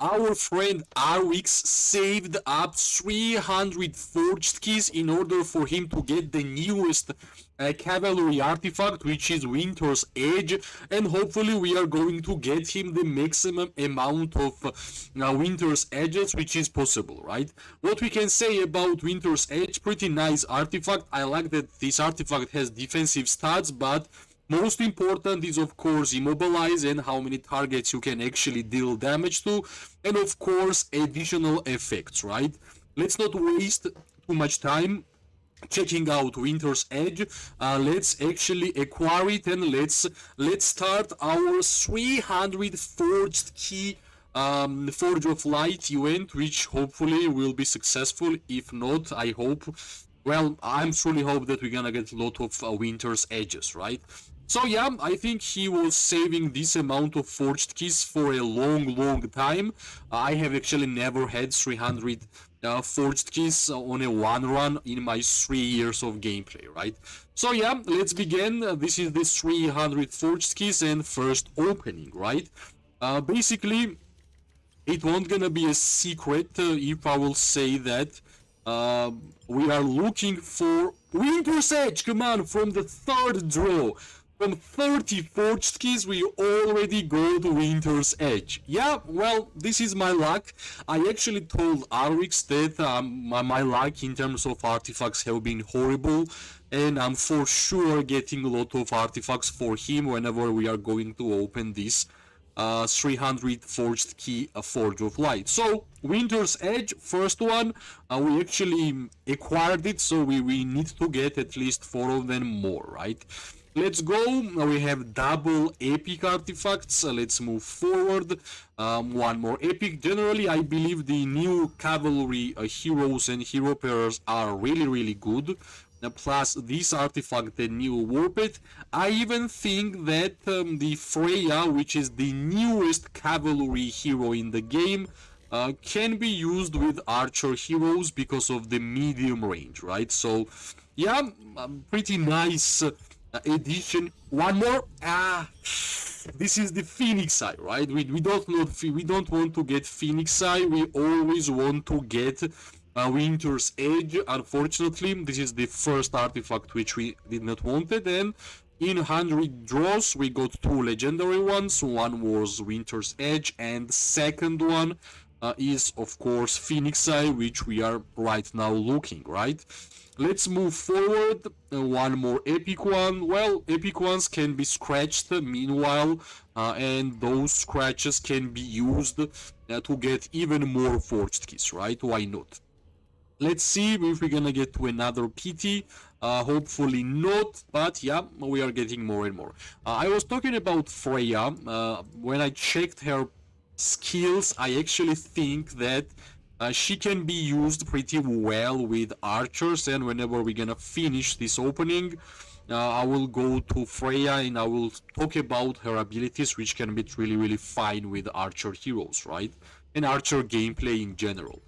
our friend Arwix saved up 300 forged keys in order for him to get the newest Cavalry Artifact, which is Winter's Edge, and hopefully we are going to get him the maximum amount of Winter's Edges, which is possible, right? What we can say about Winter's Edge, pretty nice artifact. I like that this artifact has defensive stats, but most important is of course immobilize and how many targets you can actually deal damage to, and of course additional effects, right? Let's not waste too much time checking out Winter's Edge. Let's actually acquire it, and let's start our 300 forged key Forge of Light event, which hopefully will be successful. If not, I hope, well, I'm truly hope that we're gonna get a lot of Winter's Edges, right? So yeah, I think he was saving this amount of forged keys for a long time. I have actually never had 300 forged keys on a one run in my 3 years of gameplay, right? So yeah, let's begin. This is the 300 forged keys and first opening, right? Basically, it won't gonna be a secret if I will say that we are looking for Winter's Edge. Come on, from the third draw. From 30 forged keys, we already go to Winter's Edge. Yeah, well, this is my luck. I actually told Arwix that my luck in terms of artifacts have been horrible, and I'm for sure getting a lot of artifacts for him whenever we are going to open this 300 forged key Forge of Light. So Winter's Edge, first one, we actually acquired it, so we need to get at least 4 of them more, right? Let's go. We have double epic artifacts. Let's move forward. One more epic. Generally, I believe the new cavalry heroes and hero pairs are really good. Plus this artifact, the new warped. I even think that the Freya, which is the newest cavalry hero in the game, can be used with archer heroes because of the medium range, right? So yeah, pretty nice edition. One more. This is the Phoenix Eye, right? We don't want to get Phoenix Eye. We always want to get Winter's Edge. Unfortunately, this is the first artifact which we did not want it, and in 100 draws we got 2 legendary ones. One was Winter's Edge, and second one is of course Phoenix Eye, which we are right now looking, right? Let's move forward. One more epic one. Well, epic ones can be scratched meanwhile, and those scratches can be used to get even more forged keys, right? Why not? Let's see if we're gonna get to another PT. Hopefully not, but yeah, we are getting more and more. I was talking about Freya. When I checked her skills, I actually think that she can be used pretty well with archers, and whenever we're gonna finish this opening, I will go to Freya and I will talk about her abilities, which can be really fine with archer heroes, right? And archer gameplay in general.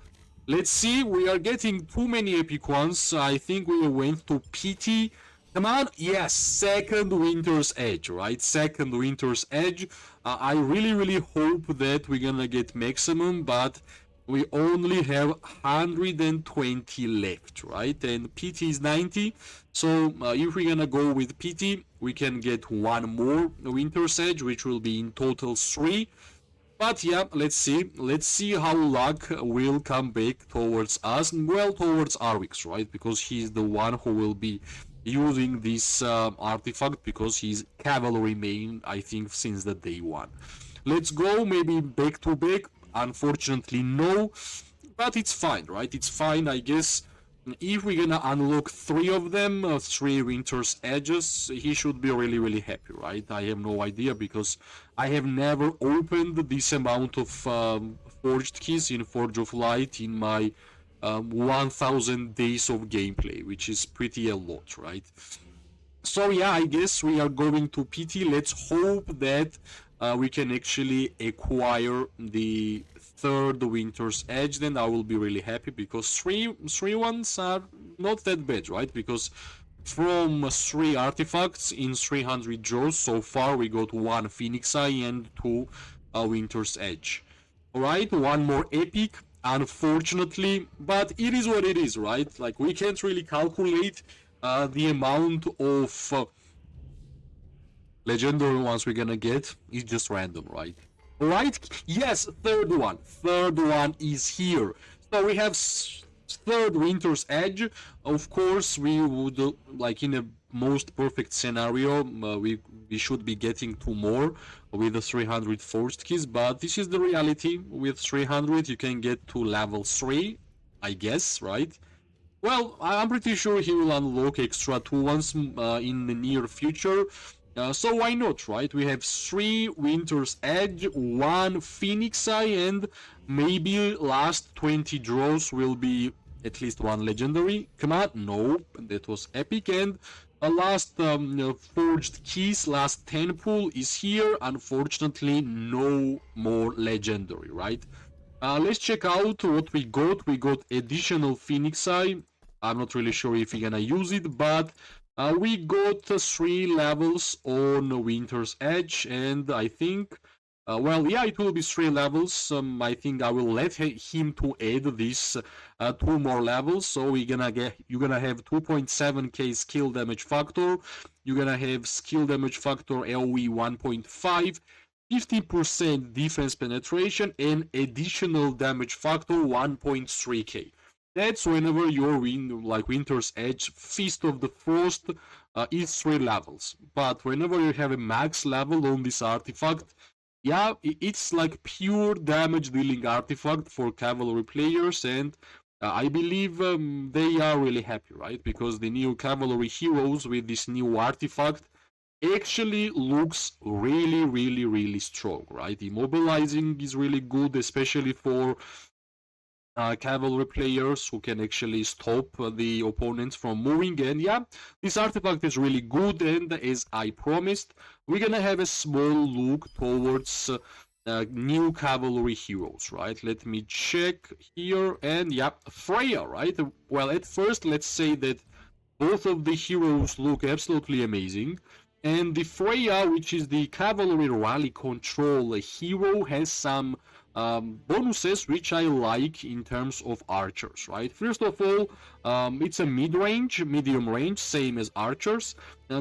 Let's see, we are getting too many epic ones. I think we went to PT. Come on, yes, second Winter's Edge, right? Second Winter's Edge. I really hope that we're gonna get maximum, but we only have 120 left, right? And PT is 90, so if we're gonna go with PT, we can get one more Winter's Edge, which will be in total 3. But yeah, let's see how luck will come back towards us, well, towards Arwix, right? Because he's the one who will be using this artifact, because he's cavalry main, I think, since the day one. Let's go, maybe back to back. Unfortunately, no, but it's fine, right? It's fine, I guess. If we're gonna unlock 3 of them, 3 Winter's Edges, he should be really happy, right? I have no idea, because I have never opened this amount of forged keys in Forge of Light in my 1000 days of gameplay, which is pretty a lot, right? So yeah, I guess we are going to PT. Let's hope that we can actually acquire the third Winter's Edge. Then I will be really happy, because three ones are not that bad, right? Because from 3 artifacts in 300 draws so far, we got 1 Phoenix Eye and 2 Winter's Edge. Alright, one more epic, unfortunately, but it is what it is, right? Like, we can't really calculate the amount of legendary ones we're gonna get. It's just random, right? Alright, yes, third one. Third one is here. So we have third Winter's Edge. Of course, we would, like in a most perfect scenario, we should be getting 2 more with the 300 forged keys, but this is the reality. With 300 you can get to level 3, I guess, right? Well, I'm pretty sure he will unlock extra 2 ones in the near future. So why not, right? We have 3 Winter's Edge, 1 Phoenix Eye, and maybe last 20 draws will be at least 1 legendary. Come on, no, that was epic. And last forged keys, last 10 pool is here. Unfortunately, no more legendary, right? Let's check out what we got. We got additional Phoenix Eye. I'm not really sure if we're gonna use it, but we got 3 levels on Winter's Edge, and I think, well, yeah, it will be 3 levels. I think I will let him to add these 2 more levels. So you're gonna have 2.7k skill damage factor. You're gonna have skill damage factor AoE 1.5. 50% defense penetration and additional damage factor 1.3k. That's whenever your Winter's Edge, Feast of the Frost is 3 levels. But whenever you have a max level on this artifact, yeah, it's like pure damage dealing artifact for Cavalry players, and I believe they are really happy, right? Because the new Cavalry heroes with this new artifact actually looks really, really, really strong, right? Immobilizing is really good, especially for cavalry players who can actually stop the opponents from moving. And yeah, this artifact is really good, and as I promised, we're gonna have a small look towards new cavalry heroes, right? Let me check here, and yeah, Freya, right? Well, at first, let's say that both of the heroes look absolutely amazing. And the Freya, which is the Cavalry Rally Control hero, has some bonuses which I like in terms of archers, right? First of all, it's a mid-range, medium range, same as archers.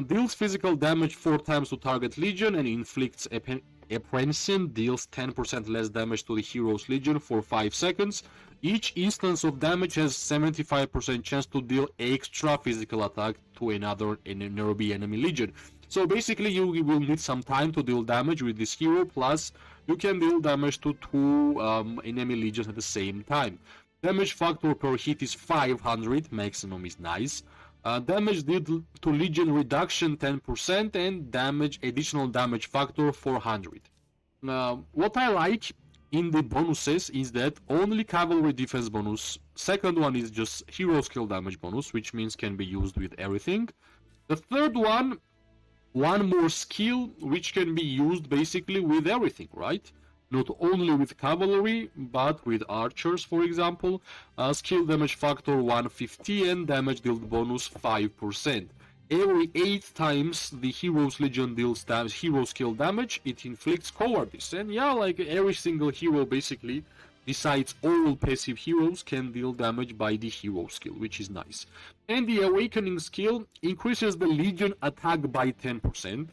Deals physical damage 4 times to target legion and inflicts apprenticing, deals 10% less damage to the hero's legion for 5 seconds. Each instance of damage has 75% chance to deal extra physical attack to another nearby enemy legion. So basically you will need some time to deal damage with this hero, plus you can deal damage to 2 enemy legions at the same time. Damage factor per hit is 500, maximum is nice. Damage dealt to legion reduction 10% and additional damage factor 400. What I like in the bonuses is that only cavalry defense bonus. Second one is just hero skill damage bonus, which means can be used with everything. The third one more skill which can be used basically with everything, right? Not only with cavalry, but with archers, for example. Skill damage factor 150 and damage dealt bonus 5%. Every 8 times the hero's legion deals hero skill damage, it inflicts cowardice. And yeah, like every single hero basically, besides all passive heroes, can deal damage by the hero skill, which is nice. And the awakening skill increases the legion attack by 10%.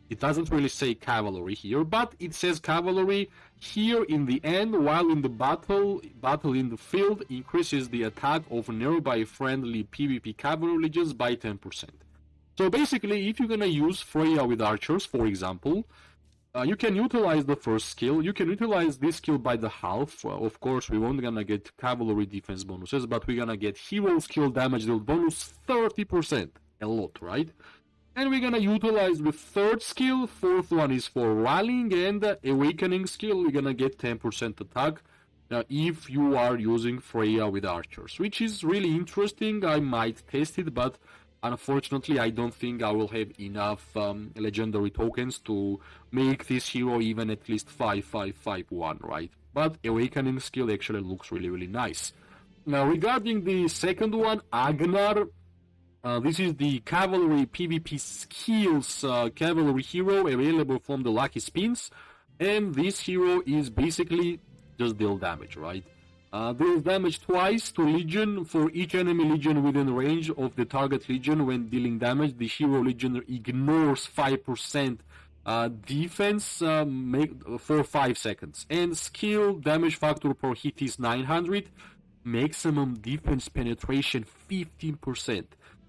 It doesn't really say cavalry here, but it says cavalry here in the end, while in the battle in the field increases the attack of nearby friendly PvP cavalry legions by 10%. So basically, if you're gonna use Freya with archers, for example, you can utilize the first skill. You can utilize this skill by the half. Of course, we won't gonna get cavalry defense bonuses, but we're gonna get hero skill damage dealt bonus 30%. A lot, right? And we're gonna utilize the third skill. Fourth one is for rallying, and awakening skill. We're gonna get 10% attack if you are using Freya with archers, which is really interesting. I might test it, but unfortunately, I don't think I will have enough legendary tokens to make this hero even at least 5-5-5-1, right? But awakening skill actually looks really, really nice. Now, regarding the second one, Agnar, this is the Cavalry PvP skills Cavalry hero available from the Lucky Spins. And this hero is basically just deal damage, right? Deals damage twice to Legion for each enemy Legion within range of the target Legion. When dealing damage, the hero Legion ignores 5% defense for 5 seconds. And skill damage factor per hit is 900. Maximum defense penetration 15%.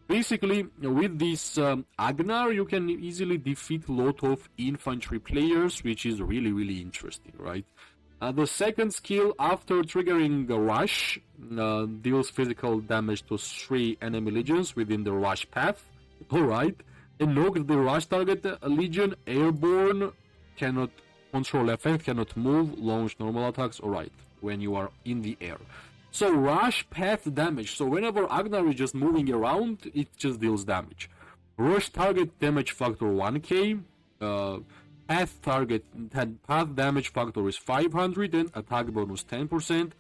Basically, with this Agnar, you can easily defeat a lot of infantry players, which is really, really interesting, right? The second skill, after triggering a rush, deals physical damage to 3 enemy legions within the rush path. Alright. And knocks the rush target legion airborne, cannot control effect, cannot move, launch normal attacks. Alright, when you are in the air. So rush path damage. So whenever Agnar is just moving around, it just deals damage. Rush target damage factor 1k. Path damage factor is 500 and attack bonus 10%.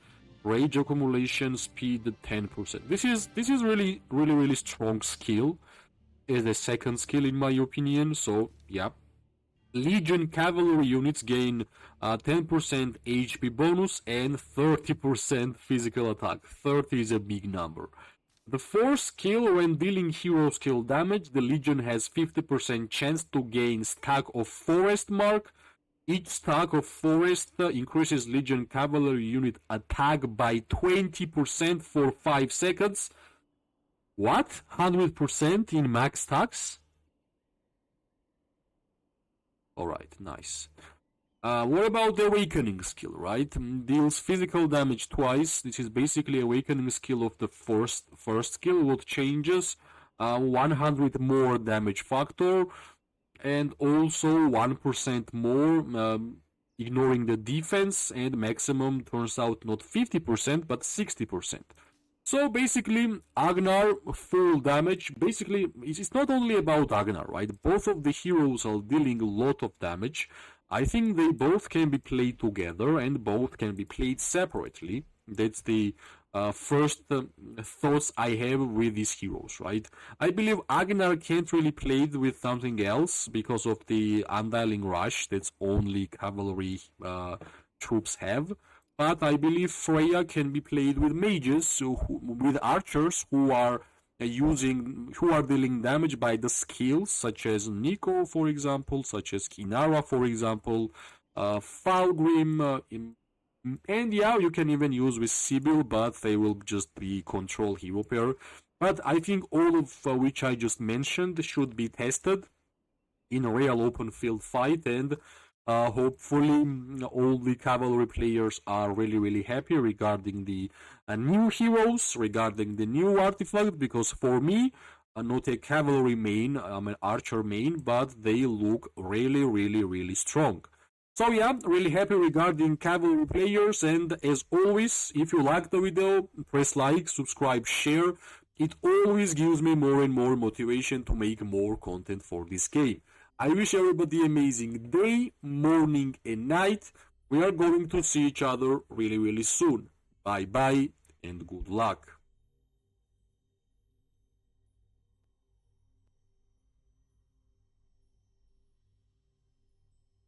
Rage accumulation speed 10%. This is really strong skill. Is the second skill in my opinion. So yeah. Legion cavalry units gain 10% HP bonus and 30% physical attack. 30 is a big number. The fourth skill, when dealing hero skill damage, the Legion has 50% chance to gain stack of forest mark. Each stack of forest increases Legion cavalry unit attack by 20% for 5 seconds. What? 100% in max stacks? Alright, nice. What about the Awakening skill, right? Deals physical damage twice. This is basically Awakening skill of the first skill. What changes? 100 more damage factor, and also 1% more, ignoring the defense, and maximum turns out not 50% but 60%. So basically, Agnar full damage. Basically, it's not only about Agnar, right? Both of the heroes are dealing a lot of damage. I think they both can be played together and both can be played separately. That's the first thoughts I have with these heroes, right? I believe Agnar can't really play with something else because of the Undialing Rush that's only cavalry troops have. But I believe Freya can be played with mages, with archers who are dealing damage by the skills, such as Nico, for example, such as Kinara, for example, Falgrim, and yeah, you can even use with Sibyl, but they will just be control hero pair. But I think all of which I just mentioned should be tested in a real open field fight, and hopefully all the cavalry players are really happy regarding the new heroes, regarding the new artifact, because for me, I'm not a cavalry main, I'm an archer main, but they look really strong. So yeah, really happy regarding cavalry players, and as always, if you like the video, press like, subscribe, share. It always gives me more and more motivation to make more content for this game. I wish everybody an amazing day, morning and night. We are going to see each other really soon. Bye bye and good luck.